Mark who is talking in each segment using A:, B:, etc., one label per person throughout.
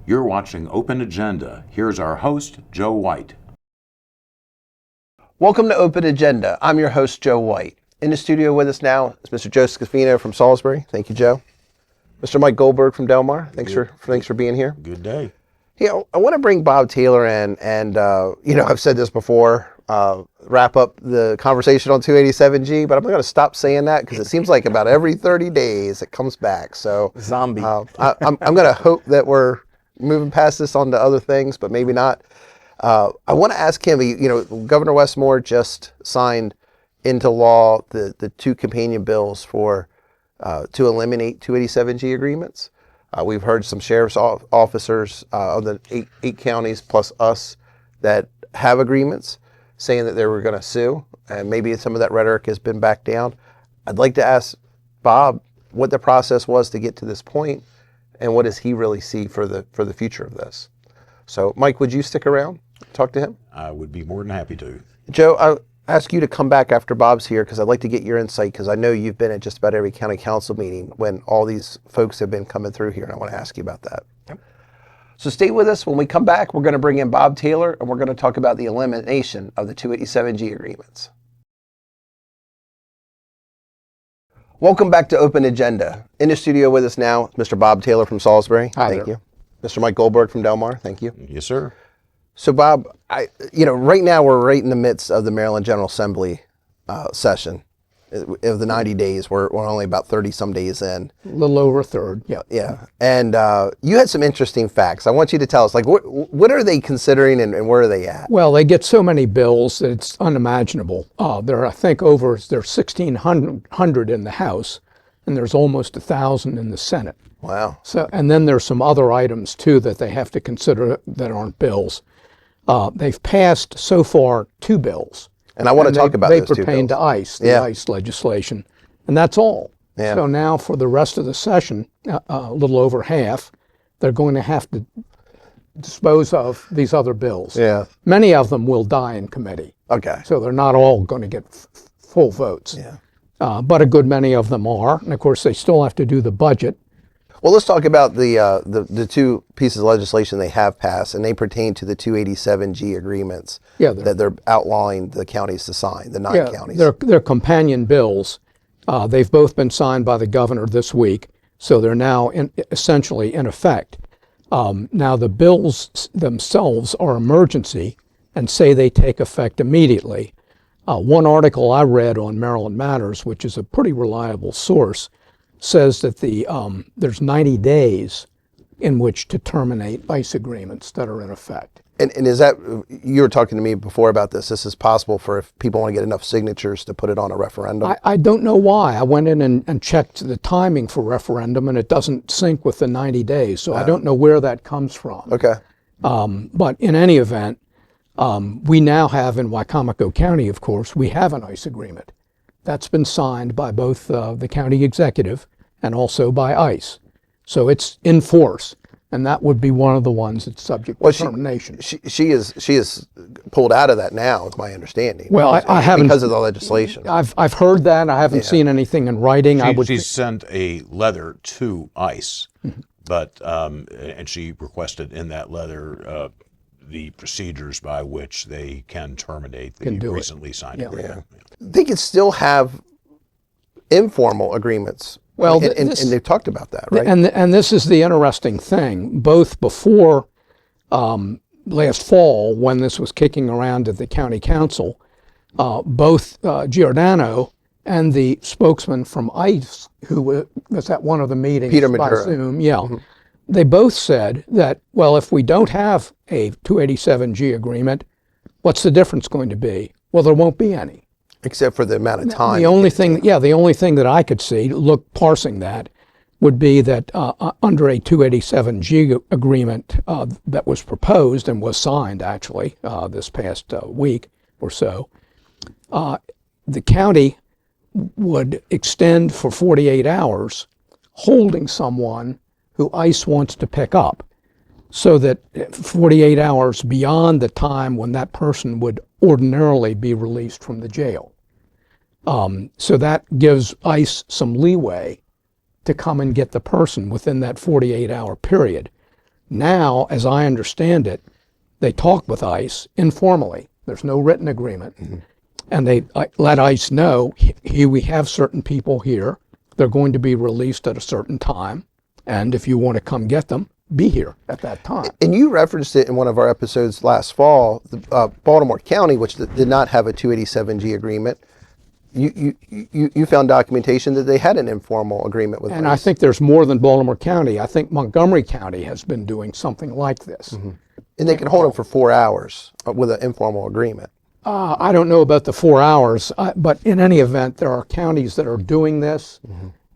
A: You're watching Open Agenda. Here's our host, Joe White.
B: Welcome to Open Agenda. I'm your host, Joe White. In the studio with us now is Mr. Joe Scafino from Salisbury. Thank you, Joe. Mr. Mike Goldberg from Delmar. Thanks for being here.
A: Good day.
B: Yeah, I want to bring Bob Taylor in, and I've said this before. Wrap up the conversation on 287G, but I'm going to stop saying that because it seems like about every 30 days it comes back. So
C: zombie.
B: I'm going to hope that we're moving past this on to other things, but maybe not. I want to ask him. Governor Westmore just signed into law the two companion bills to eliminate 287G agreements. We've heard some sheriff's officers of the eight counties plus us that have agreements saying that they were going to sue, and maybe some of that rhetoric has been backed down. I'd like to ask Bob what the process was to get to this point, and what does he really see for the future of this. So, Mike, would you stick around, talk to him?
A: I would be more than happy to.
B: Joe, I'll ask you to come back after Bob's here because I'd like to get your insight, because I know you've been at just about every county council meeting when all these folks have been coming through here, and I want to ask you about that.
C: Yep.
B: So stay with us. When we come back, we're going to bring in Bob Taylor, and we're going to talk about the elimination of the 287G agreements. Welcome back to Open Agenda. In the studio with us now, Mr. Bob Taylor from Salisbury.
C: Hi
B: Thank
C: there.
B: you. Mr. Mike Goldberg from Delmar. Thank you.
A: Yes, sir.
B: So Bob, right now we're right in the midst of the Maryland General Assembly session. Of the 90 days, we're only about 30 some days in.
C: A little over a third.
B: Yeah. And you had some interesting facts. I want you to tell us, what are they considering and where are they at?
C: Well, they get so many bills that it's unimaginable. There are, I think, there's 1,600 in the House, and there's almost 1,000 in the Senate.
B: Wow.
C: So, and then there's some other items too that they have to consider that aren't bills. They've passed so far 2 bills.
B: And I want to talk about those 2 bills.
C: They pertain to ICE, the ICE legislation, and that's all.
B: Yeah.
C: So now for the rest of the session, a little over half, they're going to have to dispose of these other bills.
B: Yeah.
C: Many of them will die in committee.
B: Okay.
C: So they're not all going to get full votes.
B: Yeah.
C: But a good many of them are. And of course, they still have to do the budget.
B: Well, let's talk about the 2 pieces of legislation they have passed, and they pertain to the 287G agreements that they're outlawing the counties to sign, the 9 counties.
C: They're companion bills. They've both been signed by the governor this week, so they're now essentially in effect. Now, the bills themselves are emergency and say they take effect immediately. One article I read on Maryland Matters, which is a pretty reliable source, says that there's 90 days in which to terminate ICE agreements that are in effect.
B: And is that, you were talking to me before about this is possible for if people want to get enough signatures to put it on a referendum?
C: I don't know why. I went in and checked the timing for referendum, and it doesn't sync with the 90 days, so I don't know where that comes from.
B: Okay.
C: But in any event, we now have in Wicomico County, of course, we have an ICE agreement. That's been signed by both the county executive and also by ICE. So it's in force, and that would be one of the ones that's subject to termination.
B: She is pulled out of that now, is my understanding.
C: Well, I haven't,
B: because of the legislation.
C: I've heard that. I haven't seen anything in writing.
A: She sent a letter to ICE, but and she requested in that letter the procedures by which they can terminate the recently signed agreement.
B: Yeah. They could still have informal agreements.
C: Well,
B: and they've talked about that, right?
C: And this is the interesting thing. Both before last fall, when this was kicking around at the county council, both Giordano and the spokesman from ICE, who was at one of the meetings
B: Peter
C: by
B: Maduro.
C: Zoom, they both said that, well, if we don't have a 287G agreement, what's the difference going to be? Well, there won't be any.
B: Except for the amount of time.
C: The only thing that I could see, parsing that, would be that under a 287G agreement that was proposed and was signed actually this past week or so, the county would extend for 48 hours holding someone who ICE wants to pick up, so that 48 hours beyond the time when that person would ordinarily be released from the jail. So that gives ICE some leeway to come and get the person within that 48-hour period. Now, as I understand it, they talk with ICE informally. There's no written agreement. And they let ICE know, here we have certain people here. They're going to be released at a certain time. And if you want to come get them, be here at that time.
B: And you referenced it in one of our episodes last fall, Baltimore County, which did not have a 287G agreement. You found documentation that they had an informal agreement with
C: And
B: ICE.
C: I think there's more than Baltimore County. I think Montgomery County has been doing something like this.
B: And they can hold them for 4 hours with an informal agreement.
C: I don't know about the 4 hours, but in any event, there are counties that are doing this.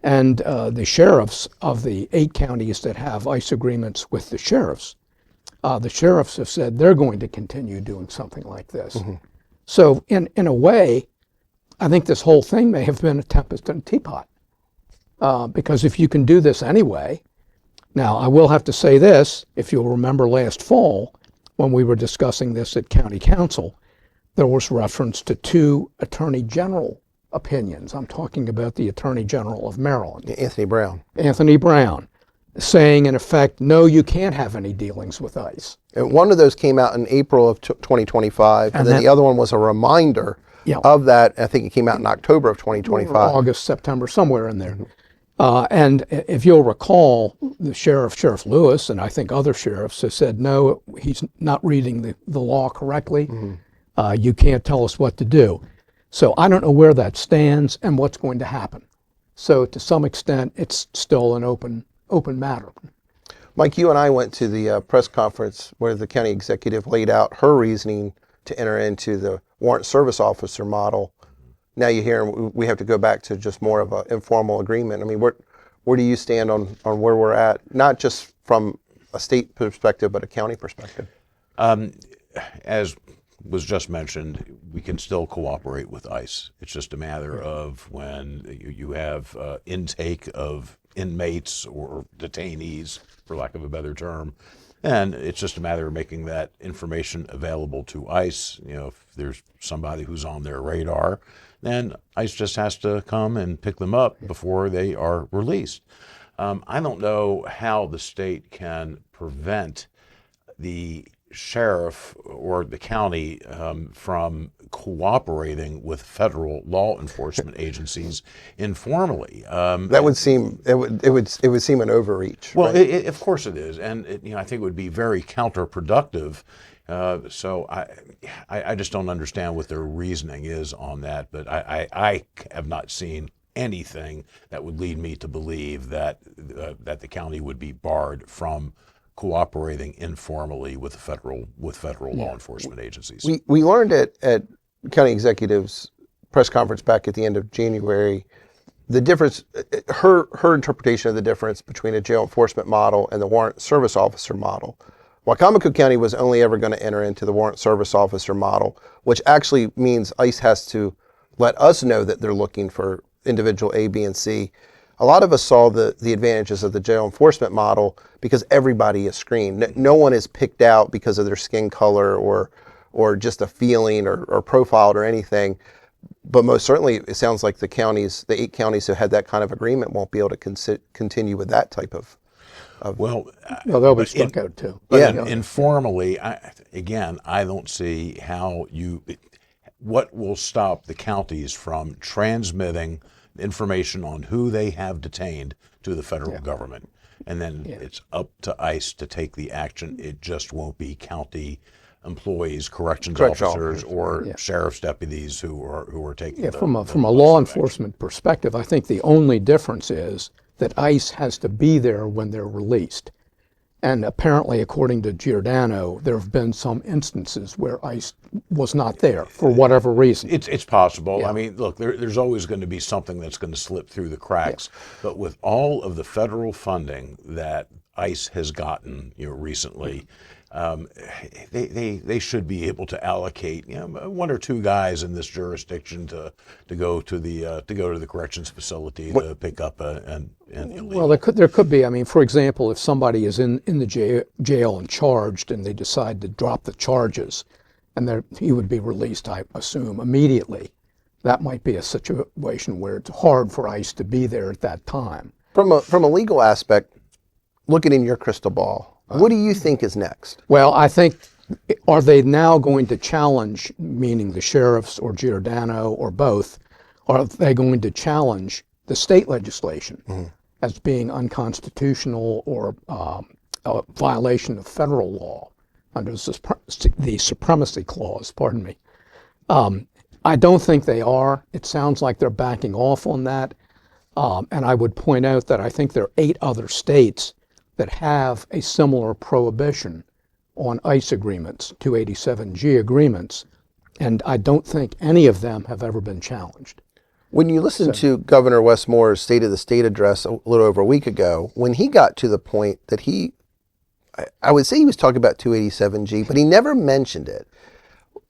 C: And the sheriffs of the 8 counties that have ICE agreements with the sheriffs have said they're going to continue doing something like this. So in a way, I think this whole thing may have been a tempest in a teapot. Because if you can do this anyway, now I will have to say this, if you'll remember last fall, when we were discussing this at County Council, there was reference to 2 Attorney General opinions. I'm talking about the Attorney General of Maryland, Anthony Brown, saying in effect, no, you can't have any dealings with ICE.
B: And one of those came out in April of 2025, and then the other one was a reminder of that. I think it came out in October of 2025.
C: August, September, somewhere in there. And if you'll recall, the Sheriff Lewis, and I think other sheriffs have said, no, he's not reading the law correctly. You can't tell us what to do. So I don't know where that stands and what's going to happen. So to some extent, it's still an open matter.
B: Mike, you and I went to the press conference where the county executive laid out her reasoning to enter into the warrant service officer model. Now you hear we have to go back to just more of an informal agreement. I mean, where do you stand on where we're at, not just from a state perspective, but a county perspective?
A: As was just mentioned, we can still cooperate with ICE. It's just a matter of when you have intake of inmates or detainees, for lack of a better term, and it's just a matter of making that information available to ICE. You know, if there's somebody who's on their radar, then ICE just has to come and pick them up before they are released. I don't know how the state can prevent the sheriff or the county from cooperating with federal law enforcement agencies informally.
B: That would seem it would seem an overreach.
A: Well,
B: right?
A: of course it is, and I think it would be very counterproductive. So I just don't understand what their reasoning is on that. But I have not seen anything that would lead me to believe that the county would be barred from cooperating informally with federal law enforcement agencies.
B: We learned at county executive's press conference back at the end of January the difference, her interpretation of the difference between a jail enforcement model and the warrant service officer model. Wacomico County was only ever going to enter into the warrant service officer model, which actually means ICE has to let us know that they're looking for individual A, B, and C. A lot of us saw the advantages of the jail enforcement model because everybody is screened. No one is picked out because of their skin color or just a feeling or profiled or anything. But most certainly, it sounds like the 8 counties who had that kind of agreement won't be able to continue with that type of.
A: Well,
C: they'll be stuck out too.
A: But informally, I don't see what will stop the counties from transmitting information on who they have detained to the federal government. And then it's up to ICE to take the action. It just won't be county employees, corrections officers, or sheriff's deputies who are taking.
C: From a law enforcement perspective, I think the only difference is that ICE has to be there when they're released. And apparently, according to Giordano, there have been some instances where ICE was not there for whatever reason.
A: It's possible. Yeah. I mean, look, there's always going to be something that's going to slip through the cracks. Yeah. But with all of the federal funding that ICE has gotten, recently, they should be able to allocate 1 or 2 guys in this jurisdiction to go to the corrections facility to pick up an illegal.
C: Well, there could be. I mean, for example, if somebody is in the jail and charged, and they decide to drop the charges, and he would be released, I assume, immediately. That might be a situation where it's hard for ICE to be there at that time.
B: From a legal aspect, looking in your crystal ball, What do you think is next?
C: Well, I think, are they now going to challenge, meaning the sheriffs or Giordano or both, are they going to challenge the state legislation as being unconstitutional or a violation of federal law under the Supremacy Clause, pardon me? I don't think they are. It sounds like they're backing off on that. And I would point out that I think there are 8 other states that have a similar prohibition on ICE agreements, 287G agreements, and I don't think any of them have ever been challenged.
B: When you listen to Governor Wes Moore's State of the State address a little over a week ago, when he got to the point that I would say he was talking about 287G, but he never mentioned it.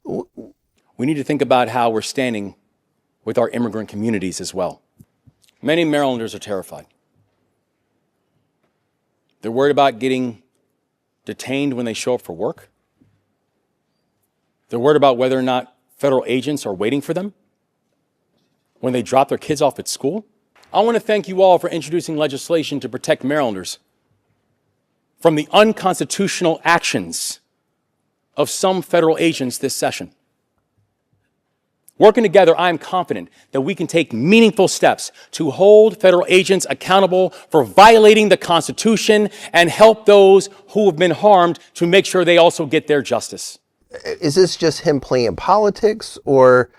D: We need to think about how we're standing with our immigrant communities as well. Many Marylanders are terrified. They're worried about getting detained when they show up for work. They're worried about whether or not federal agents are waiting for them when they drop their kids off at school. I want to thank you all for introducing legislation to protect Marylanders from the unconstitutional actions of some federal agents this session. Working together, I am confident that we can take meaningful steps to hold federal agents accountable for violating the Constitution and help those who have been harmed to make sure they also get their justice.
B: Is this just him playing politics, or,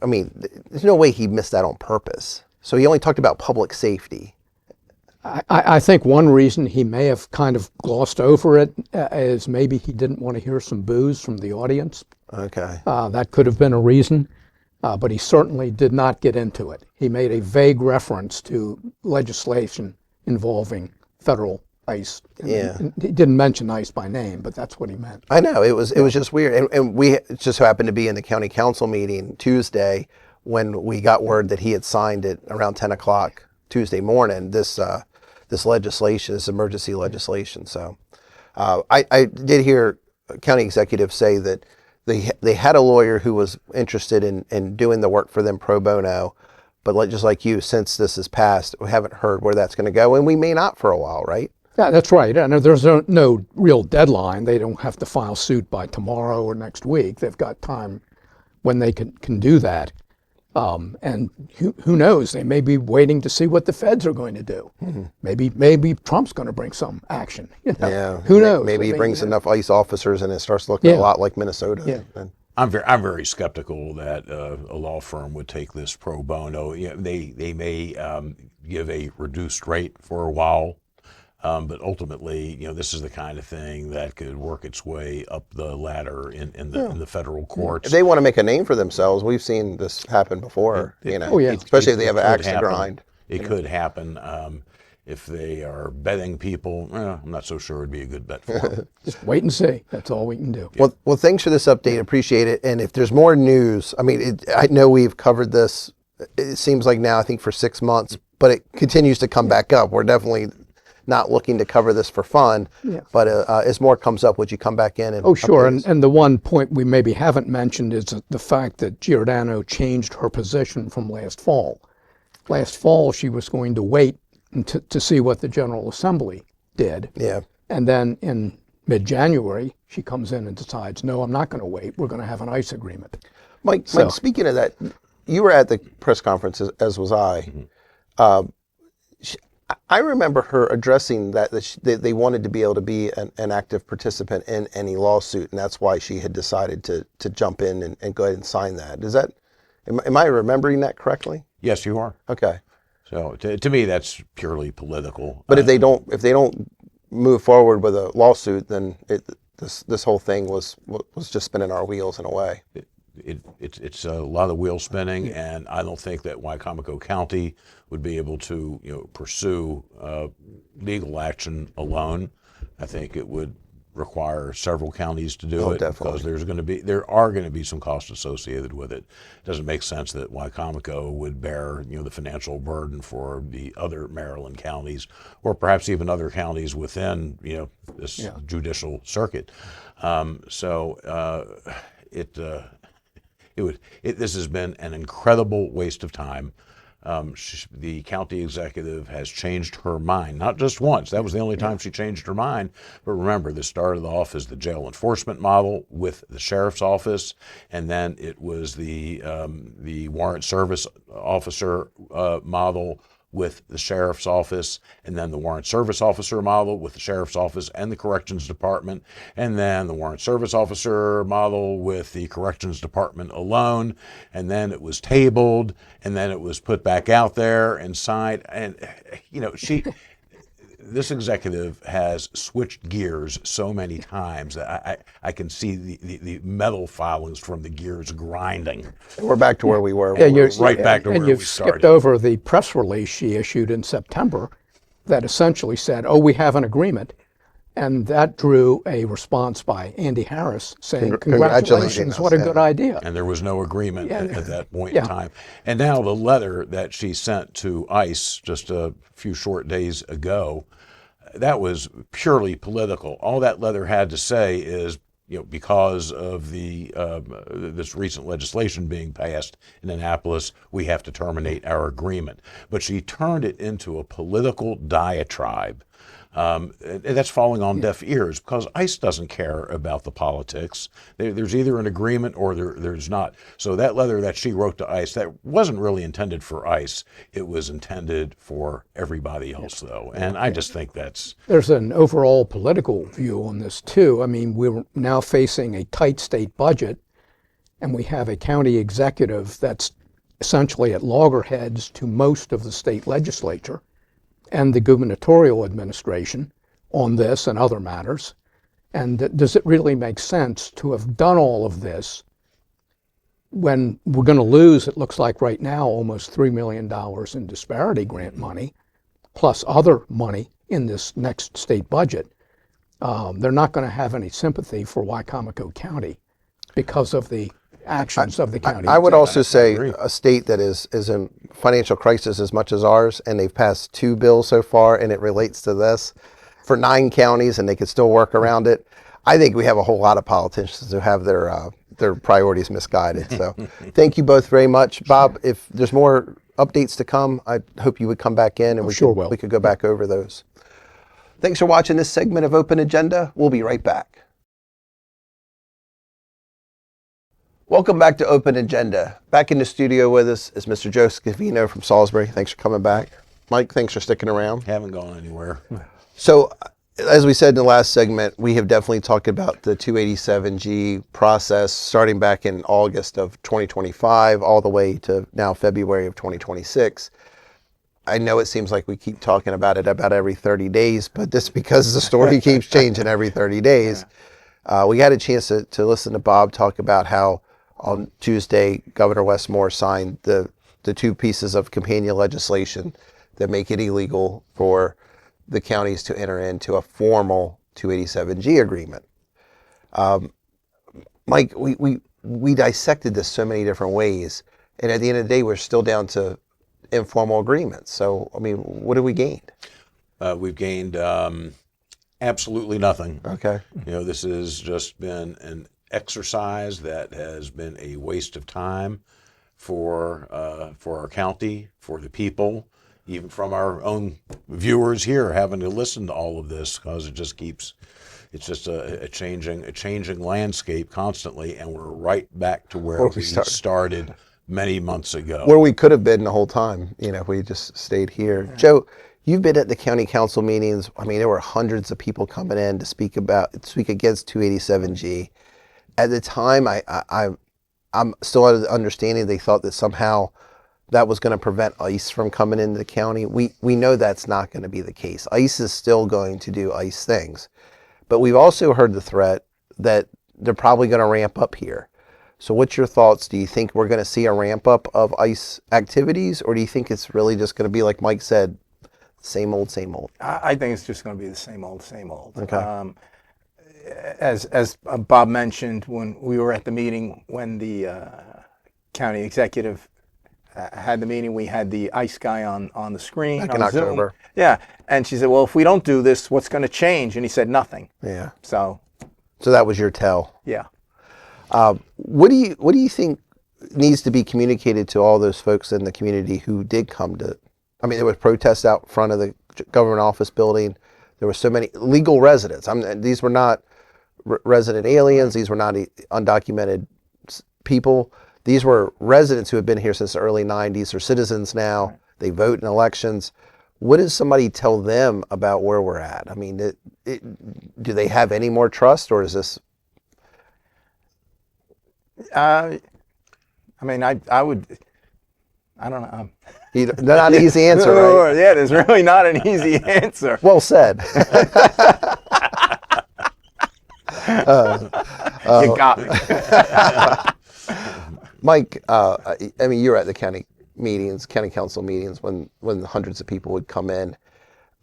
B: I mean, there's no way he missed that on purpose. So he only talked about public safety.
C: I think one reason he may have kind of glossed over it is maybe he didn't want to hear some boos from the audience.
B: Okay.
C: That could have been a reason, but he certainly did not get into it. He made a vague reference to legislation involving federal ICE.
B: Yeah.
C: He didn't mention ICE by name, but that's what he meant.
B: I know, it was just weird. And we just happened to be in the county council meeting Tuesday when we got word that he had signed it around 10 o'clock Tuesday morning, this legislation, this emergency legislation. So I did hear county executives say that they had a lawyer who was interested in doing the work for them pro bono, but just like you, since this has passed, we haven't heard where that's going to go, and we may not for a while, right?
C: Yeah, that's right. And there's no real deadline. They don't have to file suit by tomorrow or next week. They've got time when they can do that. And who knows? They may be waiting to see what the feds are going to do. Mm-hmm. Maybe Trump's going to bring some action. You know?
B: Yeah.
C: Who knows?
B: Maybe he brings enough ICE officers and it starts looking a lot like Minnesota.
C: Yeah.
B: And
A: I'm very skeptical that a law firm would take this pro bono. You know, they may give a reduced rate for a while, but ultimately, you know, this is the kind of thing that could work its way up the ladder in the federal courts.
B: if they want to make a name for themselves, we've seen this happen before. Especially if they have an axe to grind.
A: It could happen. If they are betting people, I'm not so sure it'd be a good bet for them.
C: Just wait and see. That's all we can do.
B: Well, thanks for this update. Appreciate it. And if there's more news, I mean, I know we've covered this, it seems like now, I think for 6 months, but it continues to come back up. We're definitely not looking to cover this for fun, but as more comes up, would you come back in? And
C: oh, sure. And the one point we maybe haven't mentioned is the fact that Giordano changed her position from last fall. Last fall, she was going to wait to see what the General Assembly did.
B: Yeah.
C: And then in mid-January, she comes in and decides, no, I'm not going to wait. We're going to have an ICE agreement.
B: Mike, speaking of that, you were at the press conference, as was I. Mm-hmm. I remember her addressing that they wanted to be able to be an active participant in any lawsuit, and that's why she had decided to jump in and go ahead and sign that. Is that, am I remembering that correctly?
A: Yes, you are.
B: Okay.
A: So to me, that's purely political.
B: But if they don't move forward with a lawsuit, then this whole thing was just spinning our wheels in a way.
A: It's a lot of wheel spinning, and I don't think that Wycomico County would be able to pursue legal action alone. I think it would require several counties to do it,
B: definitely.
A: because there are going to be some costs associated with it. It doesn't make sense that Wycomico would bear the financial burden for the other Maryland counties, or perhaps even other counties within this judicial circuit. This has been an incredible waste of time. the county executive has changed her mind, not just once. That was the only time she changed her mind. But remember, this started off as the jail enforcement model with the sheriff's office, and then it was the warrant service officer model with the sheriff's office, and then the warrant service officer model with the sheriff's office and the corrections department, and then the warrant service officer model with the corrections department alone, and then it was tabled, and then it was put back out there and signed. And this executive has switched gears so many times that I can see the metal filings from the gears grinding.
B: We're back to where we were.
C: Yeah, you're
A: right back to
C: and
A: where
C: you've
A: we
C: skipped
A: started.
C: over the press release she issued in September that essentially said, "Oh, we have an agreement," and that drew a response by Andy Harris saying, "Congratulations, what a good idea."
A: And there was no agreement at that point
C: Yeah.
A: in time. And now the letter that she sent to ICE just a few short days ago, that was purely political. All that letter had to say is, because of the this recent legislation being passed in Annapolis, we have to terminate our agreement. But she turned it into a political diatribe. And that's falling on deaf ears because ICE doesn't care about the politics. There's either an agreement or there's not. So that letter that she wrote to ICE, that wasn't really intended for ICE. It was intended for everybody else, though. And I just think
C: There's an overall political view on this, too. I mean, we're now facing a tight state budget, and we have a county executive that's essentially at loggerheads to most of the state legislature and the gubernatorial administration on this and other matters. And does it really make sense to have done all of this when we're going to lose, it looks like right now, almost $3 million in disparity grant money, plus other money in this next state budget? They're not going to have any sympathy for Wicomico County because of the actions of the county.
B: I would also say a state that is in financial crisis as much as ours, and they've passed 2 bills so far, and it relates to this for 9 counties, and they could still work around it. I think we have a whole lot of politicians who have their priorities misguided. So thank you both very much. Bob, if there's more updates to come, I hope you would come back in and we could go back over those. Thanks for watching this segment of Open Agenda. We'll be right back. Welcome back to Open Agenda. Back in the studio with us is Mr. Joe Scavino from Salisbury. Thanks for coming back. Mike, thanks for sticking around.
A: haven't gone anywhere.
B: So, as we said in the last segment, we have definitely talked about the 287G process starting back in August of 2025 all the way to now February of 2026. I know it seems like we keep talking about it about every 30 days, but this because the story keeps changing every 30 days. We had a chance to listen to Bob talk about how on Tuesday, Governor Wes Moore signed the 2 pieces of companion legislation that make it illegal for the counties to enter into a formal 287G agreement. Mike, we dissected this so many different ways, and at the end of the day, we're still down to informal agreements. So, I mean, what have we gained?
A: We've gained absolutely nothing.
B: Okay.
A: This has just been an exercise that has been a waste of time for our county, for the people, even from our own viewers here having to listen to all of this because it's just a changing landscape constantly, and we're right back to where we started many months ago.
B: Where we could have been the whole time, if we just stayed here. Yeah. Joe, you've been at the county council meetings. I mean, there were hundreds of people coming in to speak against 287G. At the time, I'm still under the understanding they thought that somehow that was going to prevent ICE from coming into the county. We know that's not going to be the case. ICE is still going to do ICE things. But we've also heard the threat that they're probably going to ramp up here. So what's your thoughts? Do you think we're going to see a ramp up of ICE activities, or do you think it's really just going to be, like Mike said, same old, same old?
E: I think it's just going to be the same old, same old.
B: Okay.
E: As Bob mentioned, when we were at the meeting, when the county executive had the meeting, we had the ICE guy on the screen.
B: Back in October.
E: Zoom. Yeah, and she said, well, if we don't do this, what's going to change? And he said, nothing.
B: Yeah.
E: So
B: that was your tell.
E: Yeah.
B: What do you think needs to be communicated to all those folks in the community who did come to. I mean, there was protests out front of the government office building. There were so many legal residents. These were not resident aliens. These were not undocumented people. These were residents who have been here since the early 90s. They're citizens now. Right. They vote in elections. What does somebody tell them about where we're at? I mean, do they have any more trust, or is this?
E: I mean, I would. I don't know.
B: Not an easy answer, right?
E: Yeah, there's really not an easy answer.
B: Well said.
E: You got me.
B: Mike, I mean, you were at the county council meetings when hundreds of people would come in.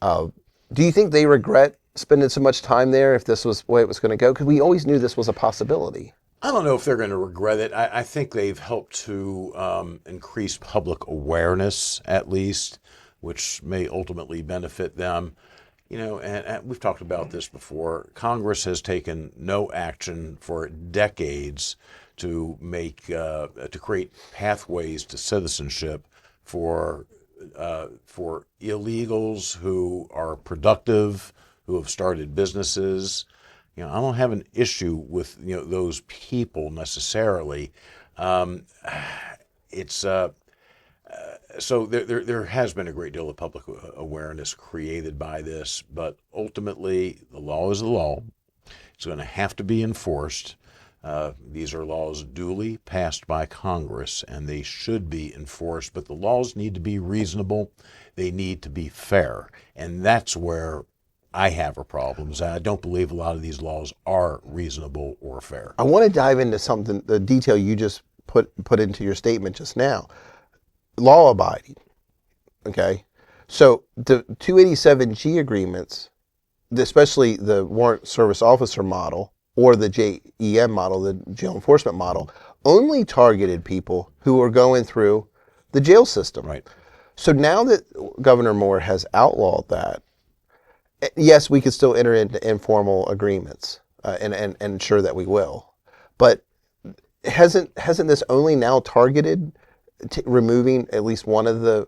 B: Do you think they regret spending so much time there if this was the way it was going to go? Because we always knew this was a possibility.
A: I don't know if they're going to regret it. I think they've helped to increase public awareness, at least, which may ultimately benefit them. You know, and we've talked about this before. Congress has taken no action for decades to create pathways to citizenship for illegals who are productive, who have started businesses. You know, I don't have an issue with those people necessarily. So there has been a great deal of public awareness created by this, but ultimately the law is the law. It's going to have to be enforced. These are laws duly passed by Congress, and they should be enforced, but the laws need to be reasonable. They need to be fair, and that's where I have problems. I don't believe a lot of these laws are reasonable or fair.
B: I want to dive into something, the detail you just put into your statement just now. Law abiding. Okay. So the 287G agreements, especially the warrant service officer model or the JEM model, the jail enforcement model, only targeted people who were going through the jail system.
A: Right.
B: So now that Governor Moore has outlawed that, yes, we could still enter into informal agreements and ensure that we will. But hasn't this only now targeted removing at least one of the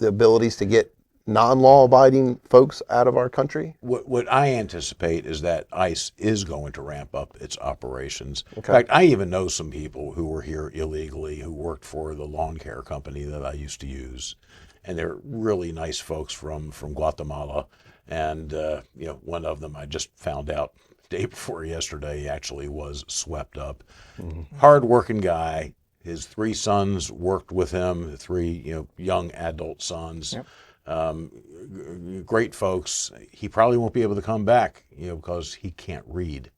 B: abilities to get non-law abiding folks out of our country?
A: What I anticipate is that ICE is going to ramp up its operations.
B: Okay.
A: In fact, I even know some people who were here illegally who worked for the lawn care company that I used to use. And they're really nice folks from Guatemala. And, one of them I just found out the day before yesterday actually was swept up. Mm-hmm. Hard-working guy. His 3 sons worked with him, 3 young adult sons. Yep. Great folks. He probably won't be able to come back, because he can't read.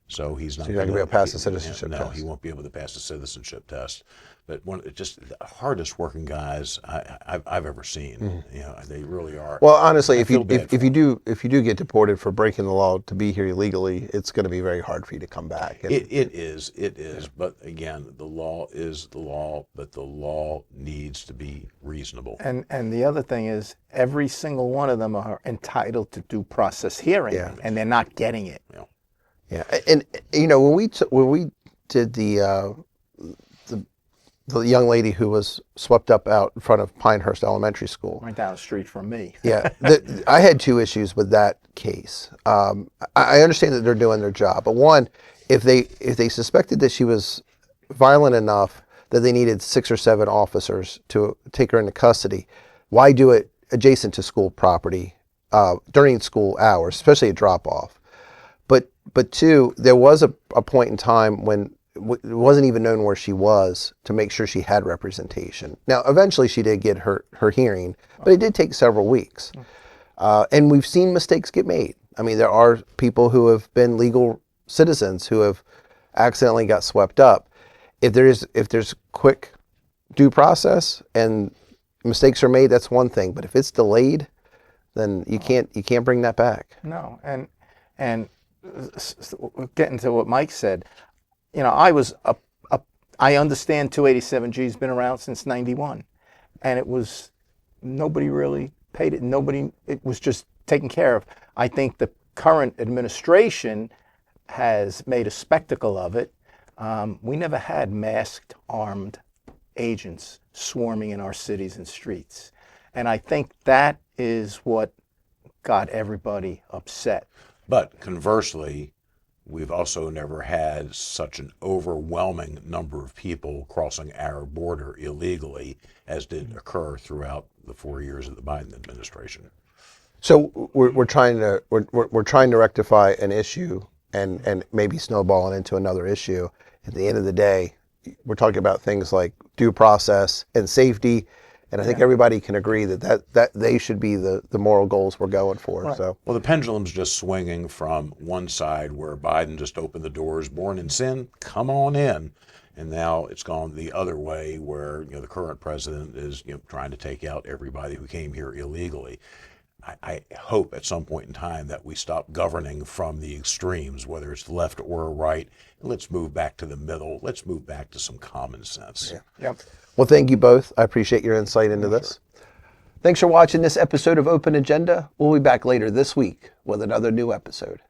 A: So he's not
B: going to be able to pass the citizenship test.
A: No, he won't be able to pass the citizenship test. But just the hardest working guys I've ever seen. Mm-hmm. They really are.
B: Well, honestly, if you do get deported for breaking the law to be here illegally, it's going to be very hard for you to come back.
A: It is. Yeah. But again, the law is the law, but the law needs to be reasonable.
E: And the other thing is, every single one of them are entitled to due process hearing, and they're not getting it.
B: Yeah, and when we did the young lady who was swept up out in front of Pinehurst Elementary School,
E: right down the street from me.
B: Yeah, I had 2 issues with that case. I understand that they're doing their job, but one, if they suspected that she was violent enough that they needed 6 or 7 officers to take her into custody, why do it adjacent to school property during school hours, especially a drop off? But 2, there was a point in time when it wasn't even known where she was to make sure she had representation. Now, eventually she did get her hearing, but it did take several weeks. And we've seen mistakes get made. I mean, there are people who have been legal citizens who have accidentally got swept up. If there's quick due process and mistakes are made, that's one thing. But if it's delayed, then you can't bring that back.
E: No, and getting to what Mike said, I understand 287G's been around since '91, and it was nobody really paid it. It was just taken care of. I think the current administration has made a spectacle of it. we never had masked, armed agents swarming in our cities and streets. And I think that is what got everybody upset.
A: But conversely, we've also never had such an overwhelming number of people crossing our border illegally as did occur throughout the 4 years of the Biden administration.
B: So we're trying to rectify an issue and maybe snowball it into another issue. At the end of the day, we're talking about things like due process and safety, and I think everybody can agree that they should be the moral goals we're going for.
E: Right.
B: So
A: Well, the pendulum's just swinging from one side where Biden just opened the doors, born in sin, come on in. And now it's gone the other way where, the current president is, trying to take out everybody who came here illegally. I hope at some point in time that we stop governing from the extremes, whether it's left or right. Let's move back to the middle. Let's move back to some common sense.
B: Yeah.
E: Yep.
B: Well, thank you both. I appreciate your insight into this. Thanks for watching this episode of Open Agenda. We'll be back later this week with another new episode.